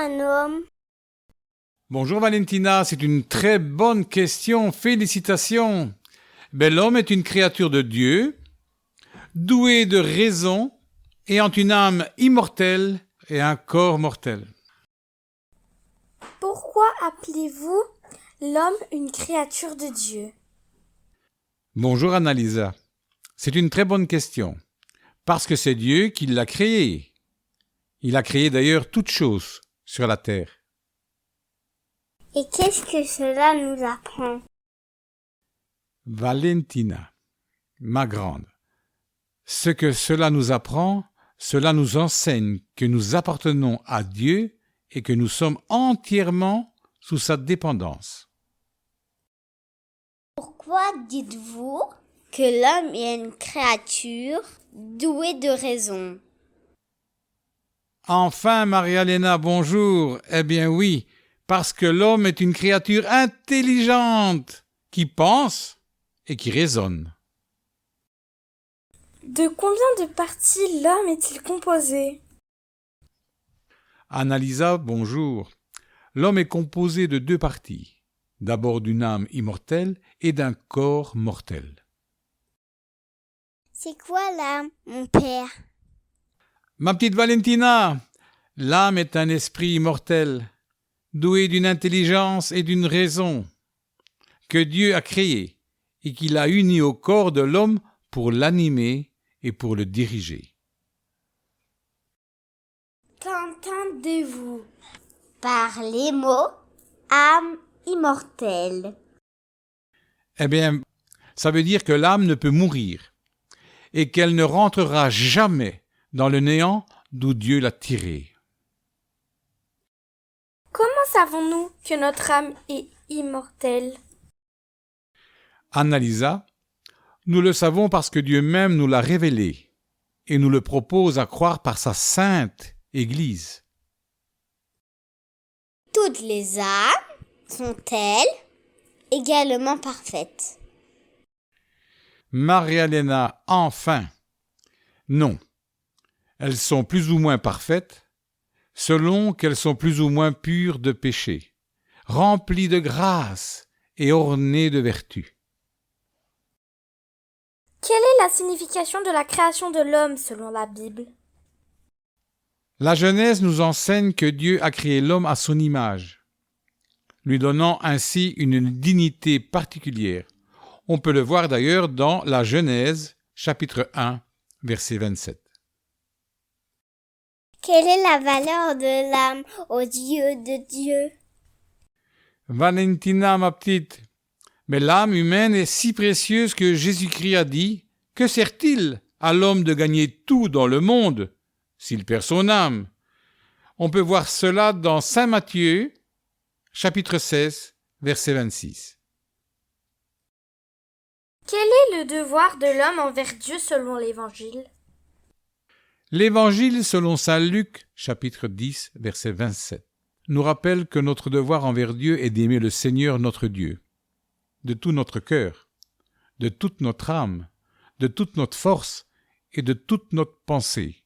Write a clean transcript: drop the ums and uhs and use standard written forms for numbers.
un homme? Bonjour Valentina, c'est une très bonne question, félicitations. L'homme est une créature de Dieu, doué de raison, ayant une âme immortelle et un corps mortel. Pourquoi appelez-vous l'homme une créature de Dieu? Bonjour Annalisa, c'est une très bonne question, parce que c'est Dieu qui l'a créé. Il a créé d'ailleurs toutes choses sur la terre. Et qu'est-ce que cela nous apprend? Valentina, ma grande, ce que cela nous apprend, cela nous enseigne que nous appartenons à Dieu et que nous sommes entièrement sous sa dépendance. Pourquoi dites-vous que l'homme est une créature douée de raison? Enfin, Maria-Léna, bonjour. Eh bien oui, parce que l'homme est une créature intelligente qui pense et qui raisonne. De combien de parties l'homme est-il composé? Annalisa, bonjour. L'homme est composé de deux parties. D'abord d'une âme immortelle et d'un corps mortel. C'est quoi l'âme, mon père? Ma petite Valentina, l'âme est un esprit immortel, doué d'une intelligence et d'une raison, que Dieu a créé et qu'il a uni au corps de l'homme pour l'animer et pour le diriger. Qu'entendez-vous par les mots âme immortelle? Eh bien, ça veut dire que l'âme ne peut mourir et qu'elle ne rentrera jamais dans le néant d'où Dieu l'a tirée. Comment savons-nous que notre âme est immortelle? Annalisa, nous le savons parce que Dieu même nous l'a révélé et nous le propose à croire par sa sainte Église. Toutes les âmes sont-elles également parfaites? Maria-Léna, enfin. Non. Elles sont plus ou moins parfaites, selon qu'elles sont plus ou moins pures de péché, remplies de grâce et ornées de vertu. Quelle est la signification de la création de l'homme selon la Bible? La Genèse nous enseigne que Dieu a créé l'homme à son image, lui donnant ainsi une dignité particulière. On peut le voir d'ailleurs dans la Genèse, chapitre 1, verset 27. Quelle est la valeur de l'âme aux yeux de Dieu? Valentina, ma petite, mais l'âme humaine est si précieuse que Jésus-Christ a dit « Que sert-il à l'homme de gagner tout dans le monde s'il perd son âme ?» On peut voir cela dans Saint Matthieu, chapitre 16, verset 26. Quel est le devoir de l'homme envers Dieu selon l'Évangile? L'Évangile selon saint Luc, chapitre 10, verset 27, nous rappelle que notre devoir envers Dieu est d'aimer le Seigneur notre Dieu, de tout notre cœur, de toute notre âme, de toute notre force et de toute notre pensée.